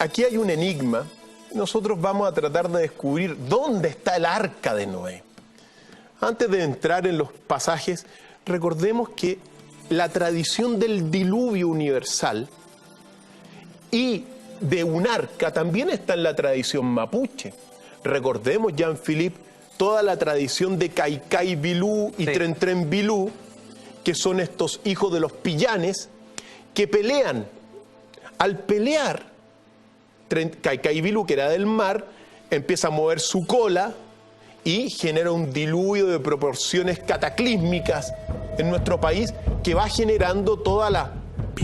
aquí hay un enigma. Nosotros vamos a tratar de descubrir dónde está el arca de Noé. Antes de entrar en los pasajes, recordemos que la tradición del diluvio universal y de un arca también está en la tradición mapuche. Recordemos, Jean-Philippe, toda la tradición de Cai Vilú y Tren Tren Vilú, que son estos hijos de los pillanes que pelean. Al pelear, Cai Vilú, que era del mar, empieza a mover su cola y genera un diluvio de proporciones cataclísmicas en nuestro país que va generando toda la,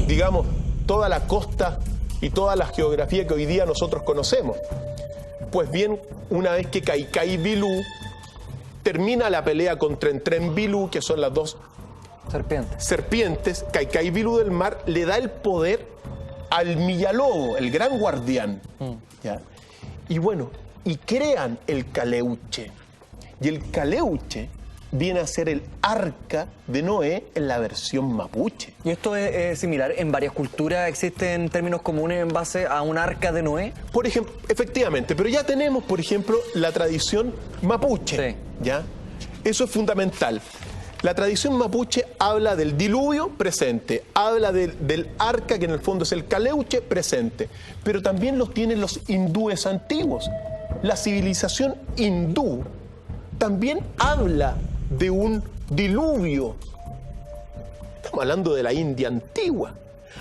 digamos, toda la costa y toda la geografía que hoy día nosotros conocemos. Pues bien, una vez que Cai Vilú termina la pelea con Tren Tren Vilú, que son las dos serpientes, Cai Vilú del mar le da el poder al Millalobo, el gran guardián. ¿Ya? Y bueno, y crean el Caleuche. Y el Caleuche viene a ser el arca de Noé en la versión mapuche. ¿Y esto es similar? ¿En varias culturas existen términos comunes en base a un arca de Noé? Por ejemplo, efectivamente, pero ya tenemos, por ejemplo, la tradición mapuche. ¿Ya? Eso es fundamental. La tradición mapuche habla del diluvio presente, habla del arca, que en el fondo es el Caleuche presente, pero también los tienen los hindúes antiguos. La civilización hindú también habla de un diluvio. Estamos hablando de la India antigua.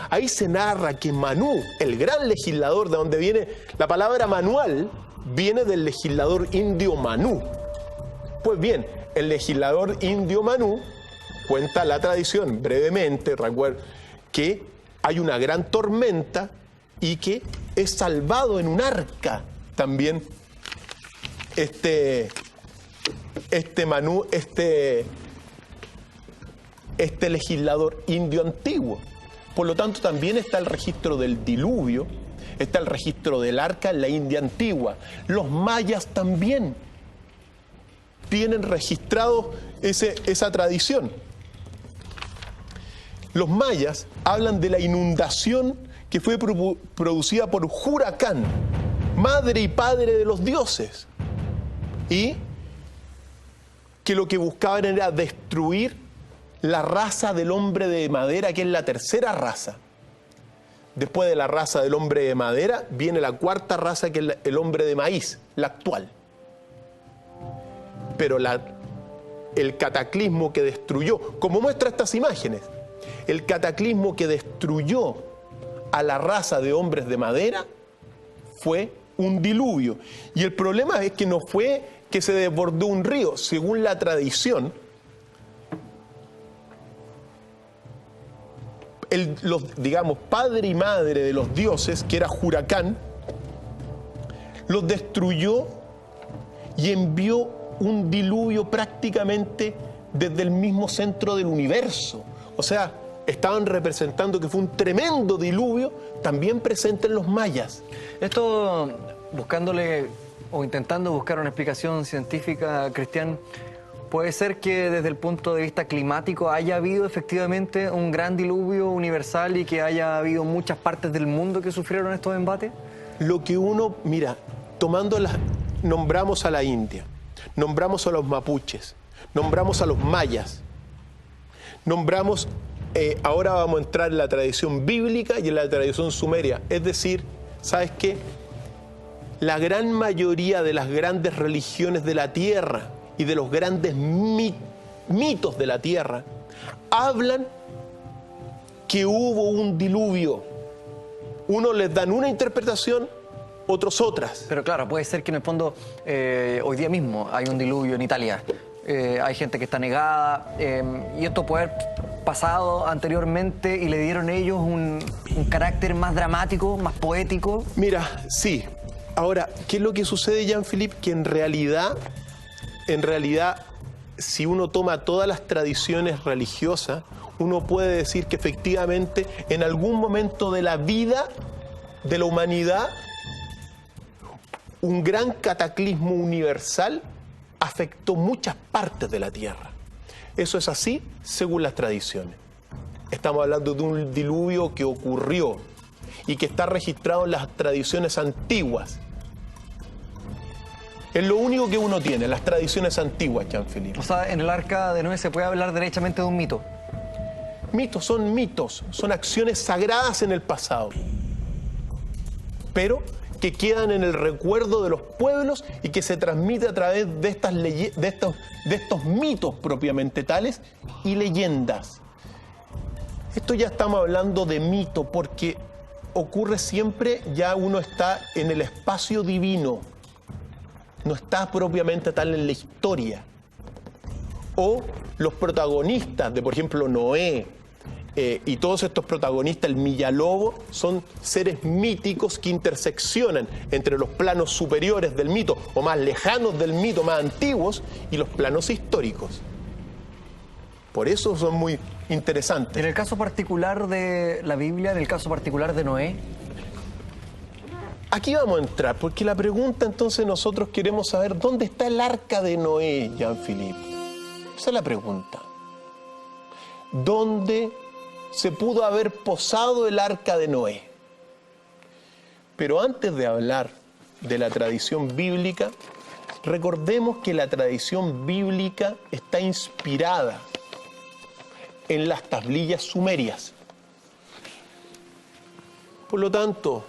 Ahí se narra que Manú, el gran legislador, de donde viene la palabra manual, viene del legislador indio Manú. Pues bien, el legislador indio Manú cuenta la tradición brevemente, recuerda, que hay una gran tormenta y que es salvado en un arca también Manú, este legislador indio antiguo. Por lo tanto, también está el registro del diluvio, está el registro del arca en la India antigua. Los mayas también tienen registrado esa tradición. Los mayas hablan de la inundación que fue producida por Huracán, madre y padre de los dioses, y que lo que buscaban era destruir la raza del hombre de madera, que es la tercera raza. Después de la raza del hombre de madera viene la cuarta raza, que es el hombre de maíz, la actual. Pero el cataclismo que destruyó, como muestra estas imágenes, el cataclismo que destruyó a la raza de hombres de madera fue un diluvio. Y el problema es que no fue que se desbordó un río. Según la tradición, digamos, padre y madre de los dioses, que era Huracán, los destruyó y envió un diluvio prácticamente desde el mismo centro del universo. O sea, estaban representando que fue un tremendo diluvio también presente en los mayas. Esto, buscándole o intentando buscar una explicación científica, Cristian, ¿puede ser que desde el punto de vista climático haya habido efectivamente un gran diluvio universal y que haya habido muchas partes del mundo que sufrieron estos embates? Lo que uno, mira, nombramos a la India, nombramos a los mapuches, nombramos a los mayas, nombramos, ahora vamos a entrar en la tradición bíblica y en la tradición sumeria. Es decir, ¿sabes qué? La gran mayoría de las grandes religiones de la tierra y de los grandes mitos de la tierra hablan que hubo un diluvio. Unos les dan una interpretación, otros otras. Pero claro, puede ser que en el fondo hoy día mismo hay un diluvio en Italia. Hay gente que está negada y esto puede haber pasado anteriormente y le dieron ellos un carácter más dramático, más poético. Mira, sí. Ahora, ¿qué es lo que sucede, Jean-Philippe? Que en realidad, si uno toma todas las tradiciones religiosas, uno puede decir que efectivamente en algún momento de la vida de la humanidad, un gran cataclismo universal afectó muchas partes de la Tierra. Eso es así según las tradiciones. Estamos hablando de un diluvio que ocurrió y que está registrado en las tradiciones antiguas. Es lo único que uno tiene, las tradiciones antiguas, Jean-Philippe. O sea, en el Arca de Noé se puede hablar derechamente de un mito. Mitos, son acciones sagradas en el pasado, pero que quedan en el recuerdo de los pueblos y que se transmite a través de estos mitos propiamente tales y leyendas. Esto ya estamos hablando de mito porque ocurre siempre, ya uno está en el espacio divino, no está propiamente tal en la historia. O los protagonistas de, por ejemplo, Noé, y todos estos protagonistas, el Millalobo, son seres míticos que interseccionan entre los planos superiores del mito o más lejanos del mito, más antiguos, y los planos históricos. Por eso son muy interesantes. En el caso particular de la Biblia, en el caso particular de Noé, aquí vamos a entrar, porque la pregunta entonces nosotros queremos saber dónde está el arca de Noé, Jean-Philippe. Esa es la pregunta. ¿Dónde se pudo haber posado el arca de Noé? Pero antes de hablar de la tradición bíblica, recordemos que la tradición bíblica está inspirada en las tablillas sumerias. Por lo tanto,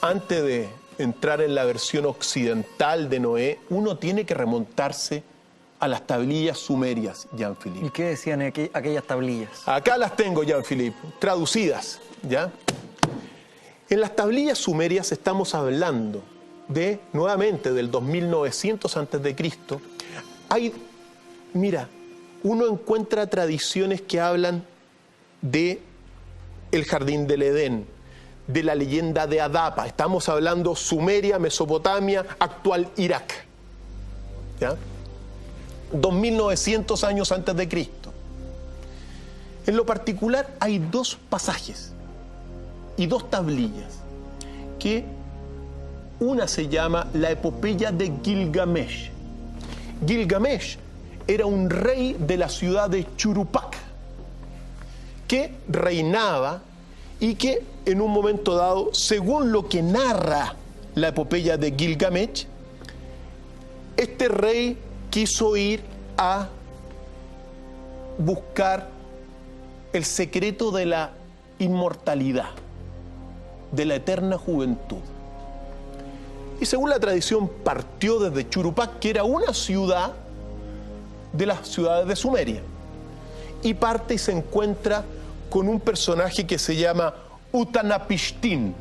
antes de entrar en la versión occidental de Noé, uno tiene que remontarse a las tablillas sumerias, Jean-Philippe. ¿Y qué decían aquellas tablillas? Acá las tengo, Jean-Philippe, traducidas, ¿ya? En las tablillas sumerias estamos hablando nuevamente, del 2900 a.C. Uno encuentra tradiciones que hablan de el jardín del Edén, de la leyenda de Adapa. Estamos hablando Sumeria, Mesopotamia, actual Irak, ¿ya? 2900 años antes de Cristo. En lo particular hay dos pasajes y dos tablillas, que una se llama la epopeya de Gilgamesh. Gilgamesh era un rey de la ciudad de Churupak, que reinaba y que en un momento dado, según lo que narra la epopeya de Gilgamesh, este rey quiso ir a buscar el secreto de la inmortalidad, de la eterna juventud. Y según la tradición partió desde Churupak, que era una ciudad de las ciudades de Sumeria, y parte y se encuentra con un personaje que se llama Utanapishtim.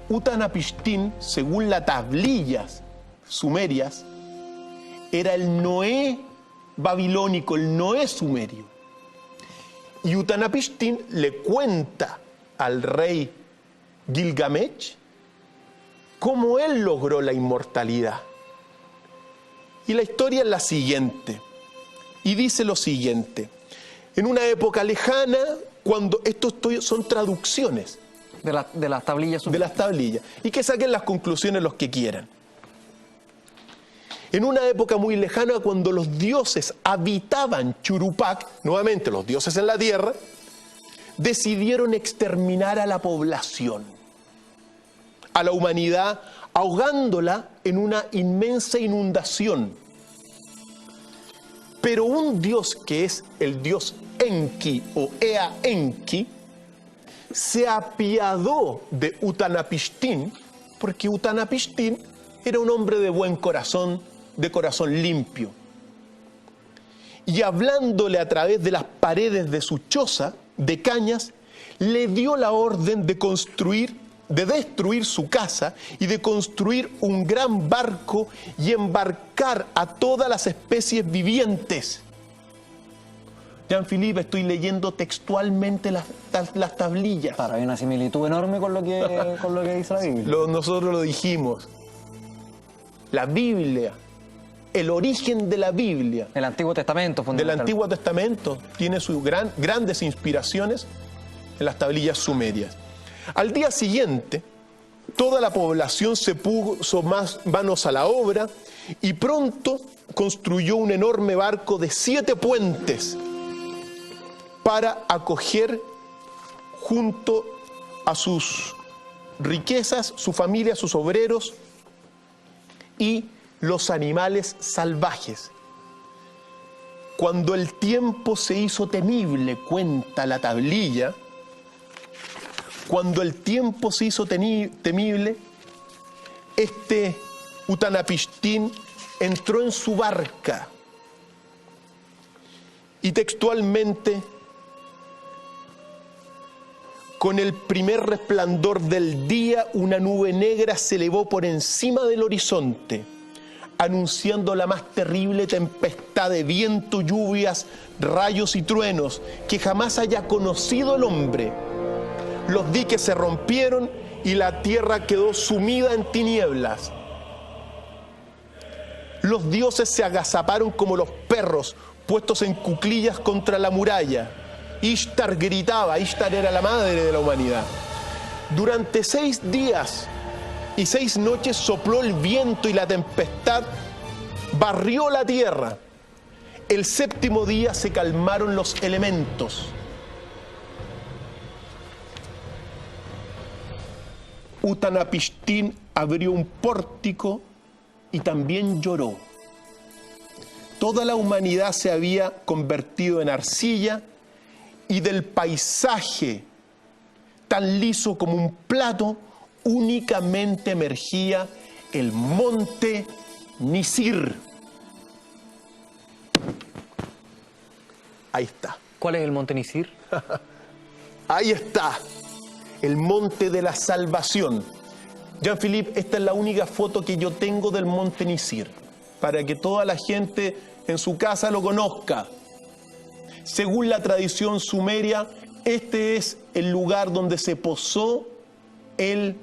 Utanapishtim, según las tablillas sumerias, era el Noé babilónico, el Noé sumerio. Y Utanapishtim le cuenta al rey Gilgamesh cómo él logró la inmortalidad. Y la historia es la siguiente, y dice lo siguiente: en una época lejana, cuando estos son traducciones de las tablillas. De las tablillas, y que saquen las conclusiones los que quieran. En una época muy lejana, cuando los dioses habitaban Churupak, nuevamente los dioses en la tierra, decidieron exterminar a la población, a la humanidad, ahogándola en una inmensa inundación. Pero un dios que es el dios Enki o Ea Enki se apiadó de Utanapishtim, porque Utanapishtim era un hombre de buen corazón, de corazón limpio. Y hablándole a través de las paredes de su choza de cañas, le dio la orden de destruir su casa y de construir un gran barco y embarcar a todas las especies vivientes. Jean-Philippe, estoy leyendo textualmente las tablillas. Claro, hay una similitud enorme con lo que dice la Biblia. Nosotros lo dijimos. La Biblia, el origen de la Biblia, el Antiguo Testamento, fundamental. Del Antiguo Testamento, tiene sus grandes inspiraciones en las tablillas sumerias. Al día siguiente, toda la población se puso manos a la obra y pronto construyó un enorme barco de 7 puentes para acoger junto a sus riquezas, su familia, sus obreros y los animales salvajes. Cuando el tiempo se hizo temible, cuenta la tablilla, cuando el tiempo se hizo temible, este Utanapishtim entró en su barca y textualmente, con el primer resplandor del día, una nube negra se elevó por encima del horizonte, anunciando la más terrible tempestad de viento, lluvias, rayos y truenos que jamás haya conocido el hombre. Los diques se rompieron y la tierra quedó sumida en tinieblas. Los dioses se agazaparon como los perros puestos en cuclillas contra la muralla. Ishtar gritaba, Ishtar era la madre de la humanidad. Durante 6 días y 6 noches sopló el viento y la tempestad barrió la tierra. El 7º día se calmaron los elementos. Utanapishtim abrió un pórtico y también lloró. Toda la humanidad se había convertido en arcilla y del paisaje tan liso como un plato únicamente emergía el monte Nisir. Ahí está. ¿Cuál es el monte Nisir? Ahí está, el monte de la salvación. Jean-Philippe, esta es la única foto que yo tengo del monte Nisir, para que toda la gente en su casa lo conozca. Según la tradición sumeria, este es el lugar donde se posó el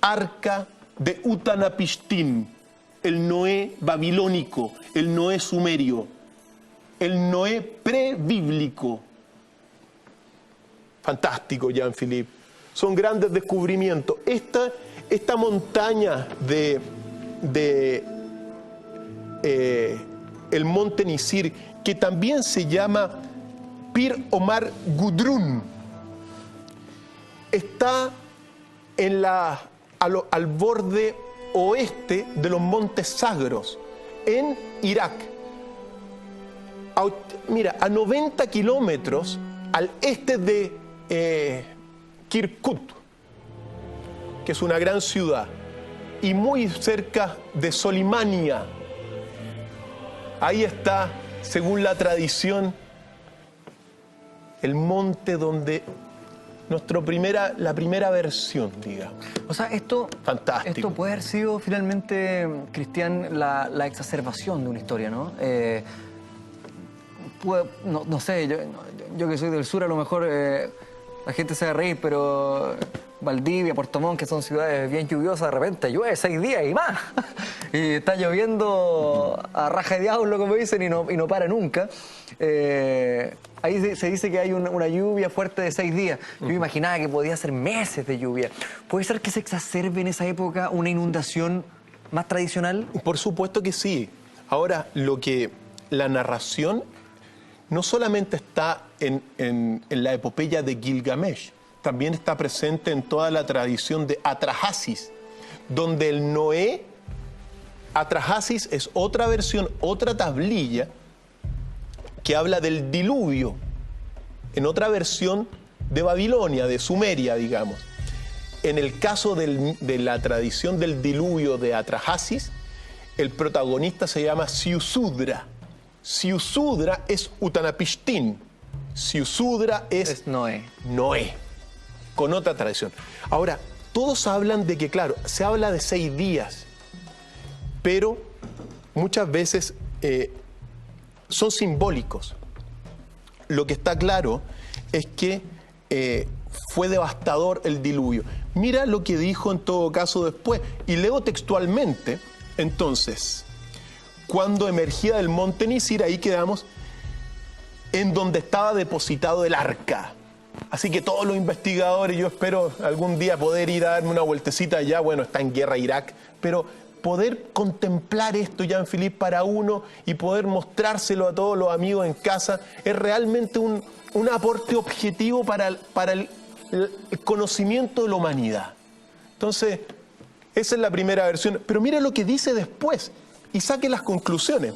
arca de Utanapishtim, el Noé babilónico, el Noé sumerio, el Noé prebíblico. Fantástico, Jean-Philippe. Son grandes descubrimientos. Esta montaña el monte Nisir, que también se llama Pir Omar Gudrun, está al borde oeste de los montes Zagros, en Irak. A 90 kilómetros al este de Kirkuk, que es una gran ciudad, y muy cerca de Solimania. Ahí está, según la tradición, el monte donde la primera versión, digamos. O sea, esto puede haber sido finalmente, Cristian, la exacerbación de una historia, ¿no? No sé, yo que soy del sur, a lo mejor la gente se va a reír, pero Valdivia, Puerto Montt, que son ciudades bien lluviosas, de repente llueve 6 días y más. Y está lloviendo a raja de diablo, como dicen, y no para nunca. Ahí se dice que hay una lluvia fuerte de 6 días. Yo me imaginaba que podía ser meses de lluvia. ¿Puede ser que se exacerbe en esa época una inundación más tradicional? Por supuesto que sí. Ahora, la narración no solamente está en la epopeya de Gilgamesh, también está presente en toda la tradición de Atrahasis, donde el Noé, Atrahasis es otra versión, otra tablilla que habla del diluvio, en otra versión de Babilonia, de Sumeria, digamos. En el caso de la tradición del diluvio de Atrahasis, el protagonista se llama Siusudra. Siusudra es Utanapishtim. Siusudra es Noé. Noé, con otra tradición. Ahora, todos hablan de que, claro, se habla de 6 días, pero muchas veces son simbólicos. Lo que está claro es que fue devastador el diluvio. Mira lo que dijo en todo caso después, y leo textualmente. Entonces, cuando emergía del monte Nisir, ahí quedamos, en donde estaba depositado el arca. Así que todos los investigadores, yo espero algún día poder ir a darme una vueltecita allá. Bueno, está en guerra Irak, pero poder contemplar esto, Jean-Philippe, para uno, y poder mostrárselo a todos los amigos en casa, es realmente un aporte objetivo para el conocimiento de la humanidad. Entonces, esa es la primera versión. Pero mira lo que dice después y saque las conclusiones.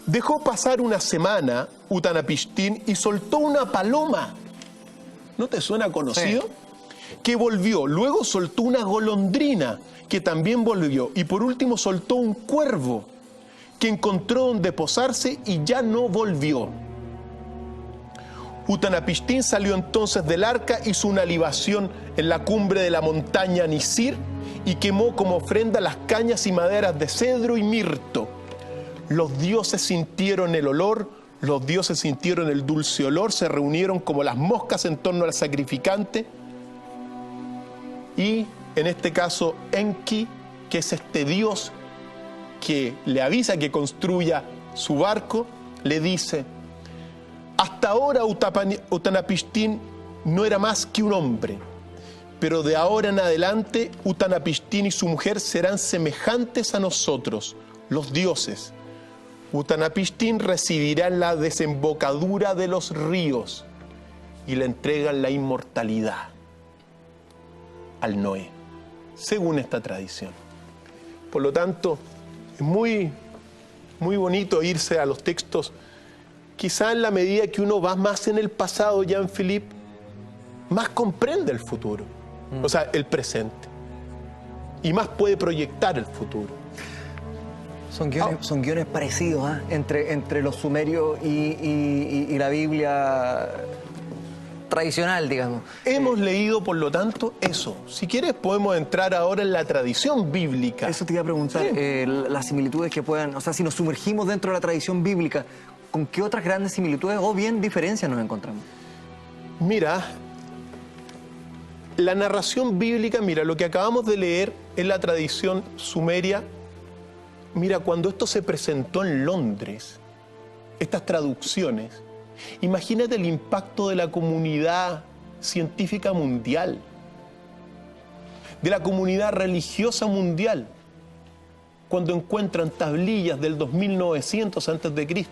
Dejó pasar una semana Utanapishtim y soltó una paloma. ¿No te suena conocido? Sí. Que volvió. Luego soltó una golondrina que también volvió. Y por último soltó un cuervo que encontró donde posarse y ya no volvió. Utanapishtim salió entonces del arca, hizo una libación en la cumbre de la montaña Nisir y quemó como ofrenda las cañas y maderas de cedro y mirto. Los dioses sintieron el olor, los dioses sintieron el dulce olor, se reunieron como las moscas en torno al sacrificante. Y en este caso Enki, que es este dios que le avisa que construya su barco, le dice: hasta ahora Utanapishtim no era más que un hombre, pero de ahora en adelante Utanapishtim y su mujer serán semejantes a nosotros, los dioses. Utanapishtim residirá en la desembocadura de los ríos y le entregan la inmortalidad al Noé, según esta tradición. Por lo tanto, es muy bonito irse a los textos. Quizá en la medida que uno va más en el pasado, Jean-Philippe, más comprende el futuro, o sea, el presente, y más puede proyectar el futuro. Son guiones parecidos, ¿eh? entre los sumerios y la Biblia tradicional, digamos. Hemos leído, por lo tanto, eso. Si quieres, podemos entrar ahora en la tradición bíblica. Eso te iba a preguntar, sí. Las similitudes que puedan, o sea, si nos sumergimos dentro de la tradición bíblica, ¿con qué otras grandes similitudes o bien diferencias nos encontramos? Mira, la narración bíblica, mira, lo que acabamos de leer es la tradición sumeria. Mira, cuando esto se presentó en Londres, estas traducciones, imagínate el impacto de la comunidad científica mundial, de la comunidad religiosa mundial, cuando encuentran tablillas del 2900 a.C.,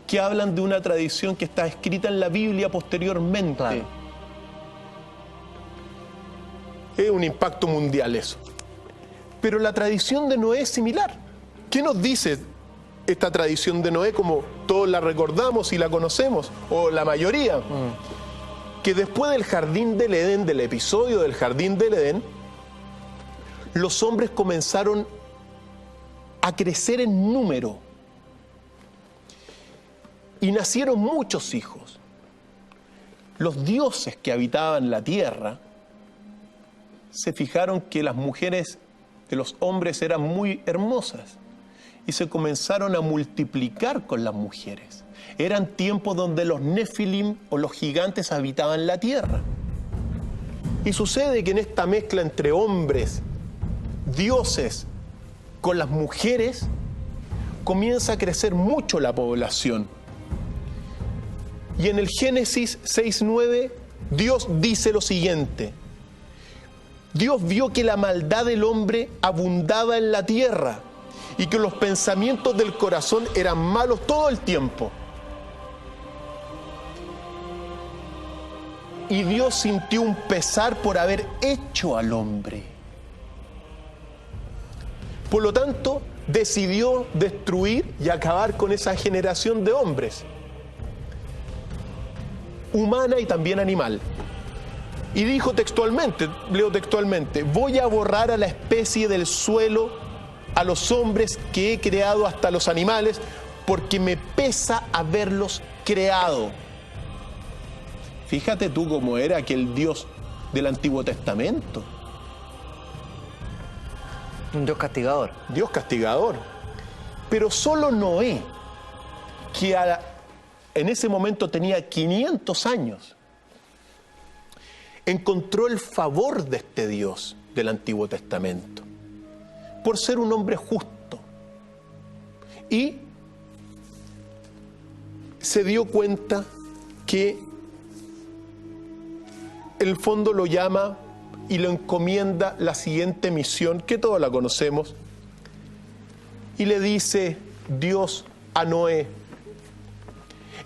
que hablan de una tradición que está escrita en la Biblia posteriormente. Claro. Es un impacto mundial eso. Pero la tradición de Noé es similar. ¿Qué nos dice esta tradición de Noé, como todos la recordamos y la conocemos, o la mayoría? Que después del jardín del Edén, del episodio del jardín del Edén, los hombres comenzaron a crecer en número y nacieron muchos hijos. Los dioses que habitaban la tierra se fijaron que las mujeres de los hombres eran muy hermosas y se comenzaron a multiplicar con las mujeres. Eran tiempos donde los Nefilim o los gigantes habitaban la tierra. Y sucede que en esta mezcla entre hombres, dioses, con las mujeres, comienza a crecer mucho la población. Y en el Génesis 6:9, Dios dice lo siguiente: Dios vio que la maldad del hombre abundaba en la tierra y que los pensamientos del corazón eran malos todo el tiempo. Y Dios sintió un pesar por haber hecho al hombre. Por lo tanto, decidió destruir y acabar con esa generación de hombres, humana y también animal. Y dijo textualmente, leo textualmente: voy a borrar a la especie del suelo, a los hombres que he creado, hasta los animales, porque me pesa haberlos creado. Fíjate tú cómo era aquel Dios del Antiguo Testamento. Un Dios castigador. Dios castigador. Pero solo Noé, que en ese momento tenía 500 años, encontró el favor de este Dios del Antiguo Testamento, por ser un hombre justo. Y se dio cuenta que en el fondo lo llama y lo encomienda la siguiente misión, que todos la conocemos, y le dice Dios a Noé: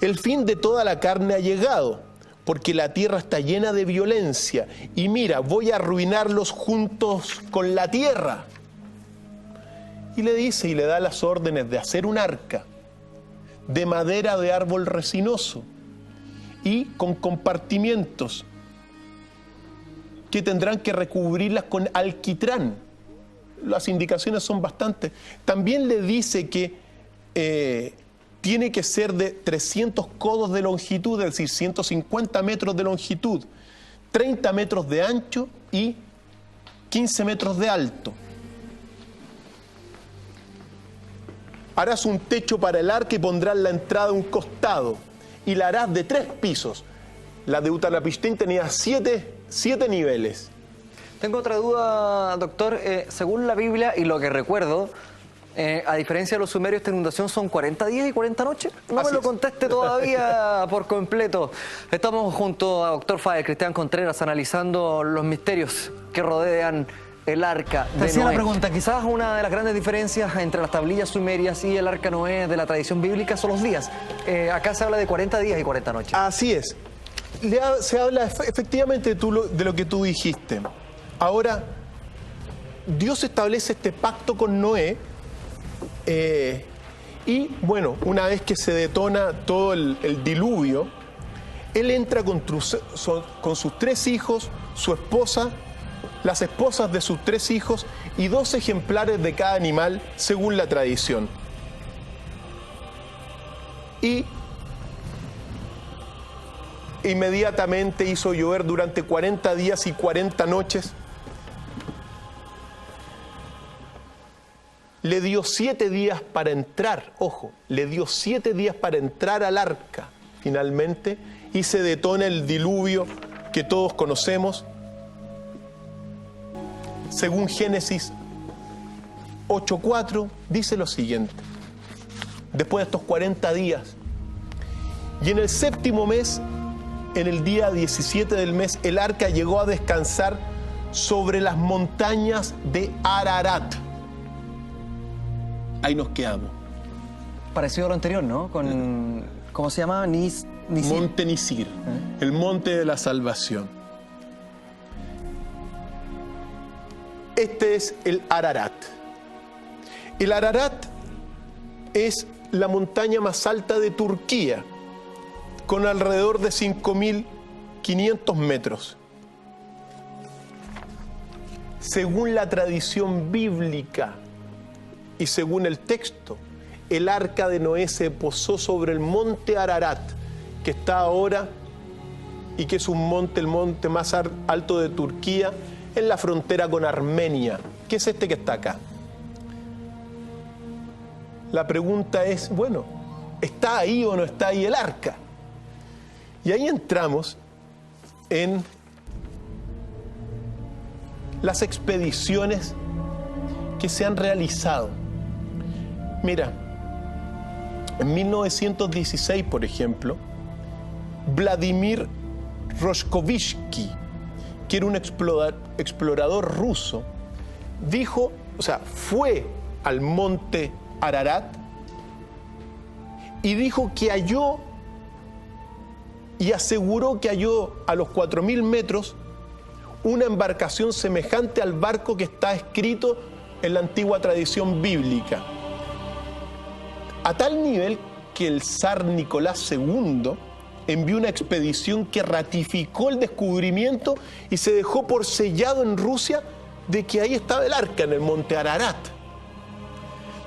el fin de toda la carne ha llegado, porque la tierra está llena de violencia. Y mira, voy a arruinarlos juntos con la tierra. Y le dice y le da las órdenes de hacer un arca de madera de árbol resinoso y con compartimientos que tendrán que recubrirlas con alquitrán. Las indicaciones son bastantes. También le dice que tiene que ser de 300 codos de longitud, es decir, 150 metros de longitud, 30 metros de ancho y 15 metros de alto. Harás un techo para el arca y pondrás la entrada a un costado y la harás de 3 pisos. La de Utanapishtim tenía 7 niveles. Tengo otra duda, doctor. Según la Biblia y lo que recuerdo, a diferencia de los sumerios, esta inundación son 40 días y 40 noches. No me lo conteste todavía por completo. Estamos junto a doctor Fader Cristian Contreras analizando los misterios que rodean el arca de Noé. Te hacía la pregunta, quizás una de las grandes diferencias entre las tablillas sumerias y el arca Noé de la tradición bíblica son los días. Acá se habla de 40 días y 40 noches. Así es. Se habla efectivamente de lo que tú dijiste. Ahora, Dios establece este pacto con Noé y, bueno, una vez que se detona todo el diluvio, él entra con sus 3 hijos, su esposa, las esposas de sus 3 hijos y 2 ejemplares de cada animal, según la tradición. Y inmediatamente hizo llover durante 40 días y 40 noches. Le dio 7 días para entrar, ojo, le dio 7 días para entrar al arca, finalmente, y se detona el diluvio que todos conocemos. Según Génesis 8:4, dice lo siguiente: después de estos 40 días, y en el 7º mes, en el día 17 del mes, el arca llegó a descansar sobre las montañas de Ararat. Ahí nos quedamos. Parecido a lo anterior, ¿no? Con, ¿cómo se llama? Nisir. Monte Nisir, el monte de la salvación. Este es el Ararat. El Ararat es la montaña más alta de Turquía, con alrededor de 5.500 metros. Según la tradición bíblica y según el texto, el arca de Noé se posó sobre el monte Ararat, que está ahora y que es un monte, el monte más alto de Turquía, en la frontera con Armenia, que es este que está acá. La pregunta es, bueno, ¿está ahí o no está ahí el arca? Y ahí entramos en las expediciones que se han realizado. Mira, en 1916, por ejemplo, Vladimir Roskovitsky, que era un explorador ruso, dijo, o sea, fue al monte Ararat y dijo que halló y aseguró que halló a los 4.000 metros una embarcación semejante al barco que está escrito en la antigua tradición bíblica. A tal nivel que el zar Nicolás II envió una expedición que ratificó el descubrimiento y se dejó por sellado en Rusia de que ahí estaba el arca en el monte Ararat.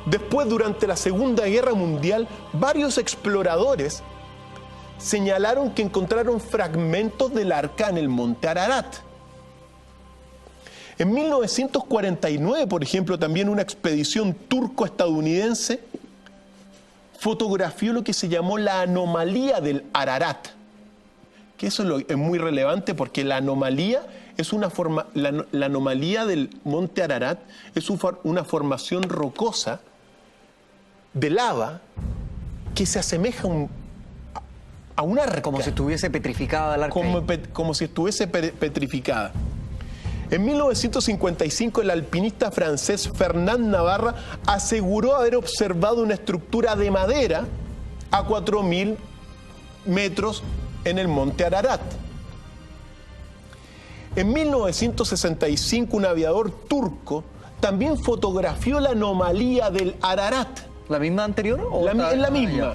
Después, durante la Segunda Guerra Mundial, varios exploradores señalaron que encontraron fragmentos del arca en el monte Ararat. En 1949, por ejemplo, también una expedición turco-estadounidense fotografió lo que se llamó la anomalía del Ararat, que eso es muy relevante porque la anomalía es la anomalía del monte Ararat es una formación rocosa de lava que se asemeja a un arca. Como si estuviese petrificada el arca. Como si estuviese petrificada. En 1955, el alpinista francés Fernand Navarra aseguró haber observado una estructura de madera a 4.000 metros en el monte Ararat. En 1965 un aviador turco también fotografió la anomalía del Ararat. ¿La misma anterior? Es la misma.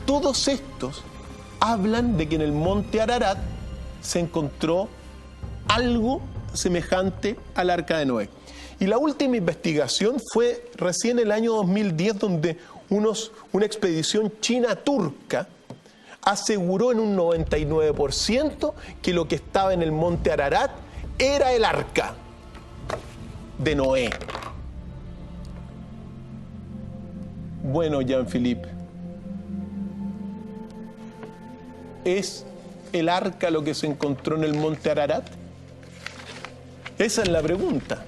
Todos estos hablan de que en el monte Ararat se encontró algo semejante al Arca de Noé. Y la última investigación fue recién el año 2010, donde una expedición china-turca aseguró en un 99% que lo que estaba en el monte Ararat era el Arca de Noé. Bueno, Jean-Philippe, ¿es el Arca lo que se encontró en el monte Ararat? Esa es la pregunta.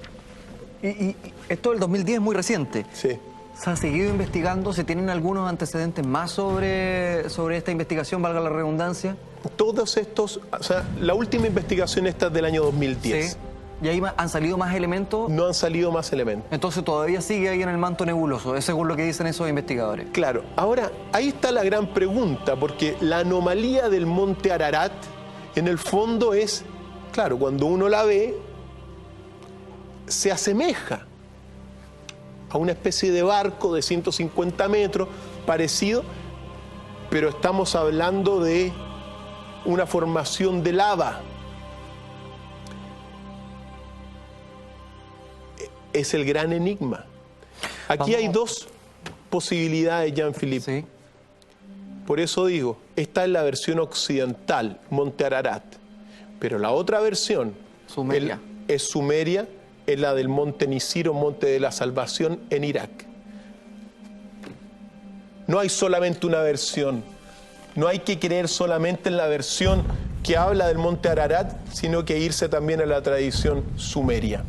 Y esto del 2010 es muy reciente. Sí. ¿Se ha seguido investigando? ¿Se tienen algunos antecedentes más sobre esta investigación, valga la redundancia? Todos estos, o sea, la última investigación esta es del año 2010. Sí. ¿Y ahí han salido más elementos? No han salido más elementos. Entonces todavía sigue ahí en el manto nebuloso, es según lo que dicen esos investigadores. Claro, ahora ahí está la gran pregunta, porque la anomalía del monte Ararat, en el fondo es, claro, cuando uno la ve, se asemeja a una especie de barco de 150 metros, parecido, pero estamos hablando de una formación de lava. Es el gran enigma. Aquí hay dos posibilidades, Jean-Philippe. Sí. Por eso digo, esta es la versión occidental, Monte Ararat. Pero la otra versión Sumeria. es Sumeria, es la del Monte Nisiro, Monte de la Salvación, en Irak. No hay solamente una versión. No hay que creer solamente en la versión que habla del Monte Ararat, sino que irse también a la tradición sumeria.